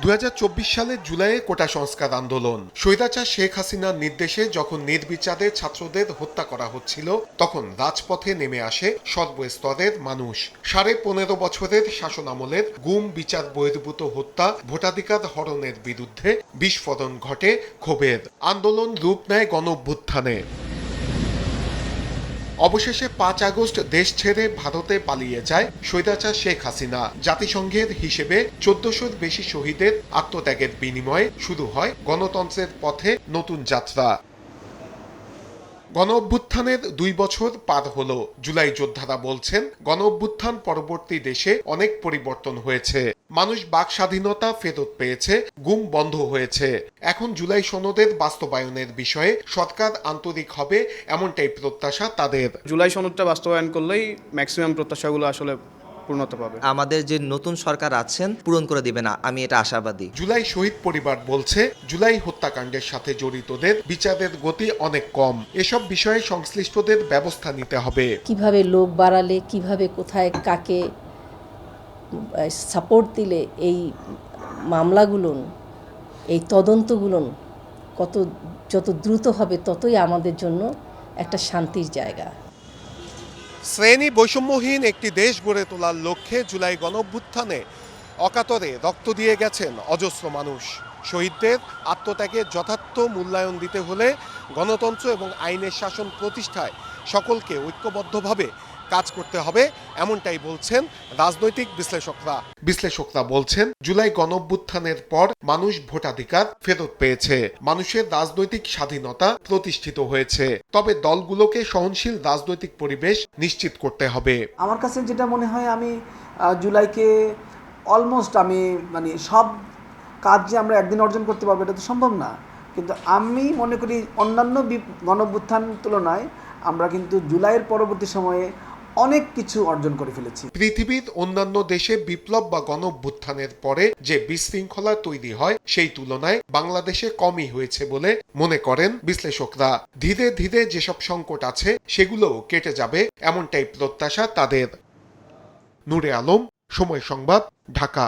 2024 সালের জুলাইয়ে কোটা সংস্কার আন্দোলন। স্বৈরাচার শেখ হাসিনার নির্দেশে যখন নির্বিচারে ছাত্রদের হত্যা করা হচ্ছিল, তখন রাজপথে নেমে আসে সর্বস্তরের মানুষ। 15.5 বছরের শাসনামলের গুম, বিচার বহির্ভূত হত্যা, ভোটাধিকার হরণের বিরুদ্ধে বিস্ফোরণ ঘটে ক্ষোভের। আন্দোলন রূপ নেয় গণঅভ্যুত্থানে। অবশেষে 5 আগস্ট দেশ ছেড়ে ভারতে পালিয়ে যায় স্বৈরাচার শেখ হাসিনা। জাতিসংঘের হিসেবে 1400-র বেশি শহীদের আত্মত্যাগের বিনিময়ে শুরু হয় গণতন্ত্রের পথে নতুন যাত্রা। গণঅভ্যুত্থানের 2 বছর পার হলো। জুলাই যোদ্ধারা বলছেন, গণঅভ্যুত্থান পরবর্তী দেশে অনেক পরিবর্তন হয়েছে। মানুষ বাক স্বাধীনতা ফেরত পেয়েছে, গুম বন্ধ হয়েছে। এখন জুলাই সনদের বাস্তবায়নের বিষয়ে সরকার আন্তরিক হবে, এমনটাই প্রত্যাশা তাদের। জুলাই সনদটা বাস্তবায়ন করলেই ম্যাক্সিমাম প্রত্যাশাগুলো আসলে পূর্ণতা পাবে। আমাদের যে নতুন সরকার আছেন পূরণ করে দিবে না, আমি এটা আশাবাদী। জুলাই শহীদ পরিবার বলছে, জুলাই হত্যাকাণ্ডের সাথে জড়িতদের বিচারের গতি অনেক কম। এসব বিষয়ে সংশ্লিষ্টদের ব্যবস্থা নিতে হবে। কিভাবে লোক বাড়ালে, কিভাবে কোথায় কাকে সাপোর্ট দিলে এই মামলাগুলো, এই তদন্তগুলো যত দ্রুত হবে ততই আমাদের জন্য একটা শান্তির জায়গা। শ্রেণী বৈষম্যহীন একটি দেশ গড়ে তোলার লক্ষ্যে জুলাই গণঅভ্যুত্থানে অকাতরে রক্ত দিয়ে গেছেন অজস্র মানুষ। শহীদদের আত্মত্যাগের যথার্থ মূল্যায়ন দিতে হলে গণতন্ত্র এবং আইনের শাসন প্রতিষ্ঠায় সকলকে ঐক্যবদ্ধভাবে কাজ করতে হবে, এমনটাই বলছেন রাজনৈতিক বিশ্লেষকরা বলছেন, জুলাই গণঅভ্যুত্থানের পর মানুষ ভোটাধিকার ফেরত পেয়েছে, মানুষের রাজনৈতিক স্বাধীনতা প্রতিষ্ঠিত হয়েছে। তবে দলগুলোকে সহনশীল রাজনৈতিক পরিবেশ নিশ্চিত করতে হবে। আমার কাছে যেটা মনে হয়, আমি জুলাইকে অলমোস্ট মানে সব কাজ যে আমরা একদিন অর্জন করতে পারবো এটা তো সম্ভব না, কিন্তু আমি মনে করি অন্যান্য গণঅভ্যুত্থান তুলনায় আমরা কিন্তু জুলাইয়ের পরবর্তী সময়ে অনেক কিছু অর্জন করে ফেলেছি। পৃথিবীর অন্যান্য দেশে বিপ্লব বা গণঅভ্যুত্থানের পরে যে বিশৃঙ্খলা তৈরি হয়, সেই তুলনায় বাংলাদেশে কমই হয়েছে বলে মনে করেন বিশ্লেষকরা। ধীরে ধীরে যেসব সংকট আছে সেগুলোও কেটে যাবে, এমনটাই প্রত্যাশা তাদের। নূরে আলম, সময় সংবাদ, ঢাকা।